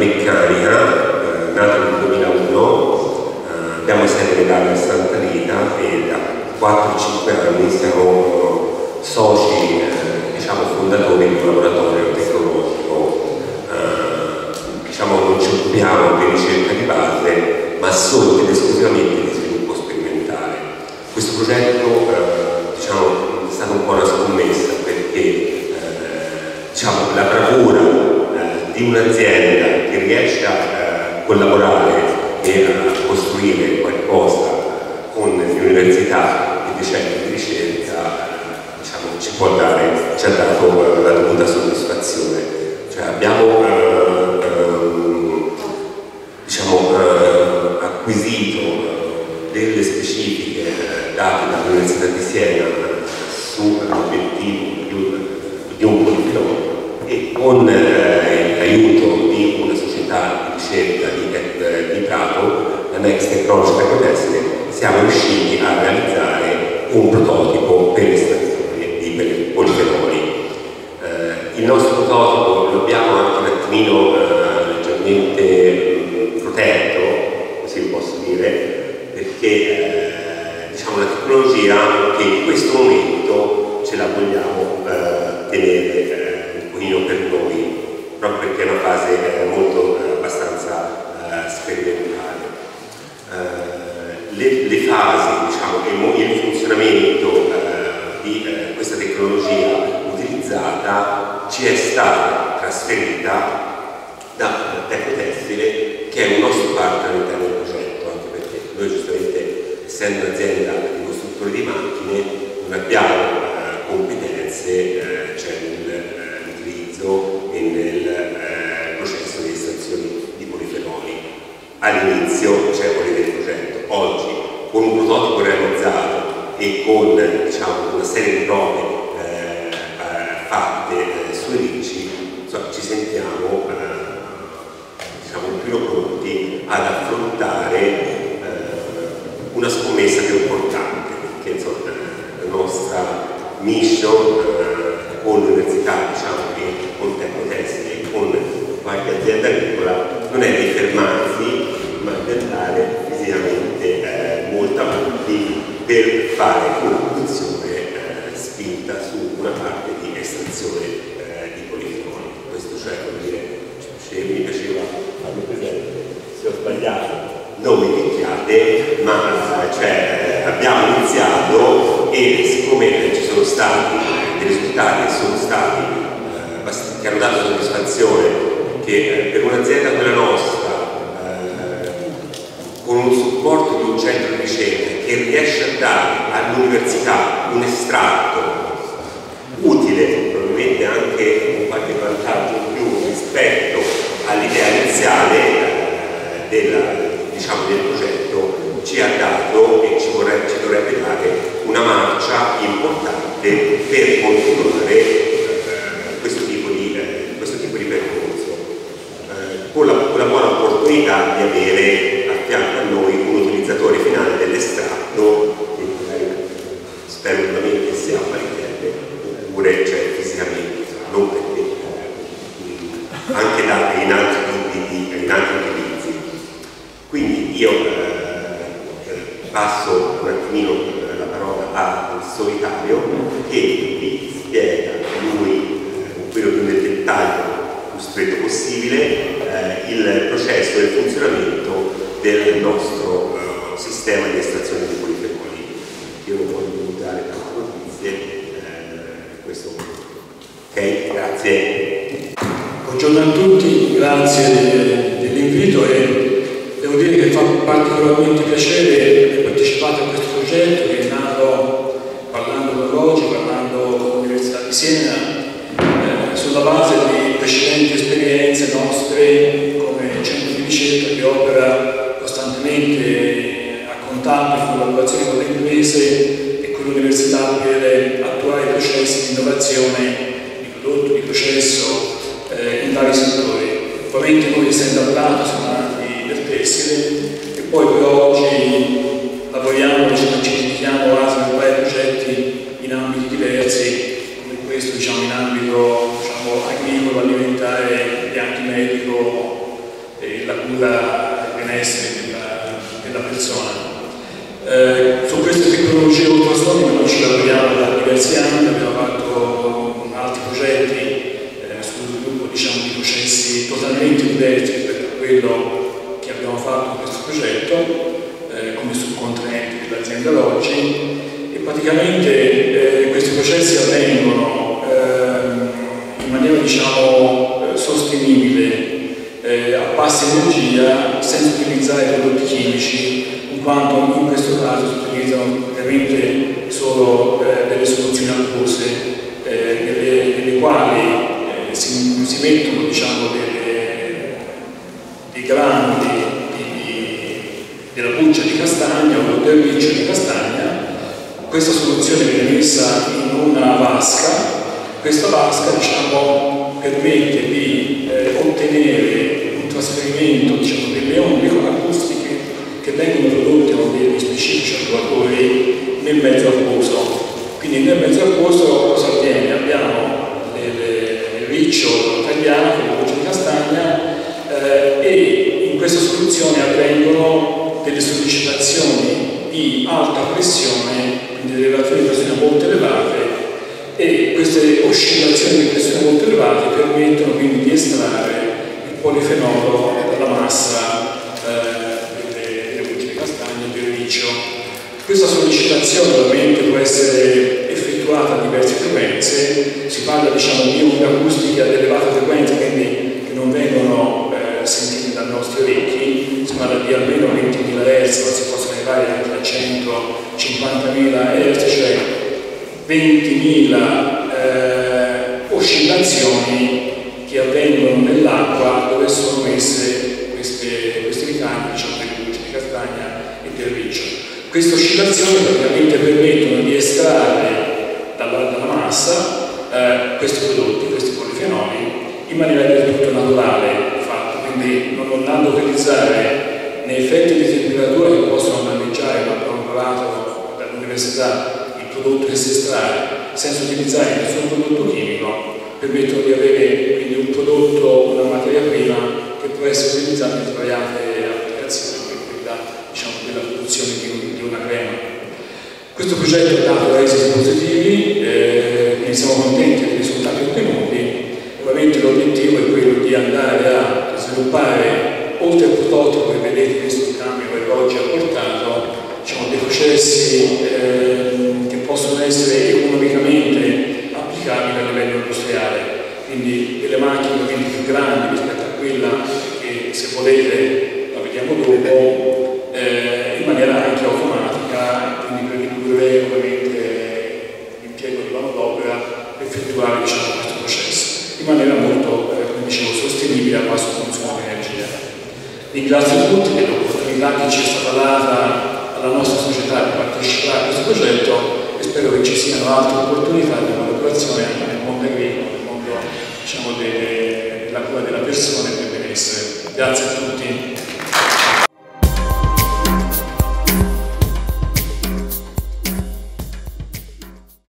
meccanica, nata nel 2001, abbiamo sede legale a Santa Rita e da 4-5 anni siamo soci, diciamo, fondatori di un laboratorio tecnologico. Diciamo, non ci occupiamo di ricerca di base, ma solo ed esclusivamente di sviluppo sperimentale. Questo progetto diciamo, è stato un po' una scommessa perché diciamo, la bravura di un'azienda che riesce a collaborare e a costruire qualcosa con le università e dei centri di ricerca diciamo, ci ha dato la dovuta soddisfazione. Cioè, abbiamo diciamo, acquisito delle specifiche date dall'Università di Siena sull'obiettivo di un polifenolo e con l'aiuto di una società di ricerca di Prato, la Next Technology Ecotest, siamo riusciti a realizzare un prototipo per l'estrazione di polifenoli. Il nostro prototipo lo abbiamo anche un attimino leggermente protetto, così posso dire, perché diciamo, una tecnologia che in questo momento ce la vogliamo tenere un pochino per noi, proprio perché è una fase molto abbastanza sperimentale. Le fasi, diciamo, il funzionamento di questa tecnologia utilizzata ci è stata trasferita da Tecnotessile, che è un nostro partner all'interno del progetto, anche perché noi giustamente, essendo un'azienda di costruttori di macchine, non abbiamo competenze cioè nell'utilizzo e nel processo di estrazione di polifenoli. All'inizio, cioè volete il progetto, oggi con un prototipo realizzato e con diciamo, una serie di prove fatte sui ricci, ci sentiamo diciamo, più pronti ad affrontare una scommessa più importante, perché insomma, la nostra mission con l'università, diciamo, e con Tecnotessile e con qualche azienda agricola non è di fermarsi, ma di andare fisicamente molto avanti per fare una produzione spinta su una parte di estrazione di polifenoli. Questo cioè, vuol dire, mi piaceva farmi presente, se ho sbagliato non mi picchiate, ma cioè, abbiamo iniziato e siccome ci sono stati dei risultati che sono stati che hanno dato soddisfazione, che per un'azienda come la nostra, con un supporto di un centro di ricerca che riesce a dare all'università un estratto utile, probabilmente anche con qualche vantaggio in più rispetto all'idea iniziale diciamo, del progetto, ci ha dato e ci dovrebbe dare una marcia importante per continuare questo tipo di percorso, con la buona opportunità di avere a fianco a noi un utilizzatore finale dell'estratto che magari spero veramente sia a Maritelli oppure cioè, fisicamente, non perché anche in altri utilizzi. Quindi io passo un attimino la parola al Solitario che vi spiega lui un po' più nel dettaglio, più stretto possibile, il processo e il funzionamento del nostro sistema di estrazione di polifenoli. Io non voglio dare tante notizie, questo. Ok, grazie. Buongiorno a tutti, grazie dell'invito e devo dire che fa particolarmente piacere aver partecipato a questo progetto che è nato parlando con Rogi, parlando con l'Università di Siena, sulla base di precedenti esperienze nostre come centro di ricerca che opera costantemente a contatto e in collaborazione con le imprese e con l'università per attuare processi di innovazione di prodotto, di processo in vari settori. Ovviamente noi essendo a Prato siamo nati per tessile e poi per oggi lavoriamo, ci dedichiamo a sviluppare progetti in ambiti diversi, come questo diciamo, in ambito diciamo, agricolo, alimentare e anche medico e la cura del benessere della persona. Su queste tecnologie ultrasoniche noi ci lavoriamo da diversi anni, abbiamo fatto altri progetti sullo sviluppo di processi totalmente diversi rispetto a quello che abbiamo fatto in questo progetto come subcontraenti dell'azienda Loggi, e praticamente questi processi avvengono in maniera sostenibile, a bassa energia, senza utilizzare prodotti chimici, in quanto in questo caso si utilizzano ovviamente solo delle soluzioni acquose nelle quali si mettono dei granuli della buccia di castagna o del riccio di castagna. Questa soluzione viene messa in una vasca. Questa vasca permette di ottenere un trasferimento delle onde acustiche che vengono prodotte con degli specifici attuatori nel mezzo acquoso. Quindi nel mezzo acquoso cosa avviene? Abbiamo il riccio tagliato, la buccia di castagna, e in questa soluzione avvengono delle sollecitazioni di alta pressione, quindi delle relazioni di pressione molto elevate, e queste oscillazioni di pressione molto elevate permettono quindi di estrarre il polifenolo dalla massa delle bucce di castagna e del riccio. Questa sollecitazione ovviamente può essere effettuata a diverse frequenze, si parla di onde acustiche ad elevata frequenza, quindi che non vengono sentite dai nostri orecchi, si parla di almeno 20.000 Hz, ma si possono arrivare anche a 150.000 Hz, cioè 20.000 oscillazioni che avvengono nell'acqua dove sono messe questi ricambi delle bucce di castagna e del riccio. Queste oscillazioni praticamente permettono di estrarre dalla massa questi prodotti, questi polifenoli, in maniera del tutto naturale, quindi non andando a utilizzare né effetti di temperatura che possono danneggiare, ma abbiamo provato dall'università, il prodotto che si estrae senza utilizzare nessun prodotto chimico, permettono di avere quindi un prodotto, una materia prima che può essere utilizzata in svariate applicazioni, quindi della produzione di una crema. Questo progetto ha dato esiti positivi, quindi siamo contenti dei risultati ottenuti. Ovviamente l'obiettivo è quello di andare a sviluppare, oltre al prototipo che vedete questo cambio che oggi ha portato, dei processi che possono essere economicamente applicabili a livello industriale, quindi delle macchine più grandi rispetto a quella che, se volete, la vediamo dopo, in maniera anche automatica, quindi per ridurre ovviamente l'impiego di manodopera per effettuare questo processo in maniera molto, come dicevo, sostenibile a basso consumo di energia. Ringrazio tutti dell'opportunità che ci è stata data alla nostra società di partecipare a questo progetto e spero che ci siano altre opportunità di collaborazione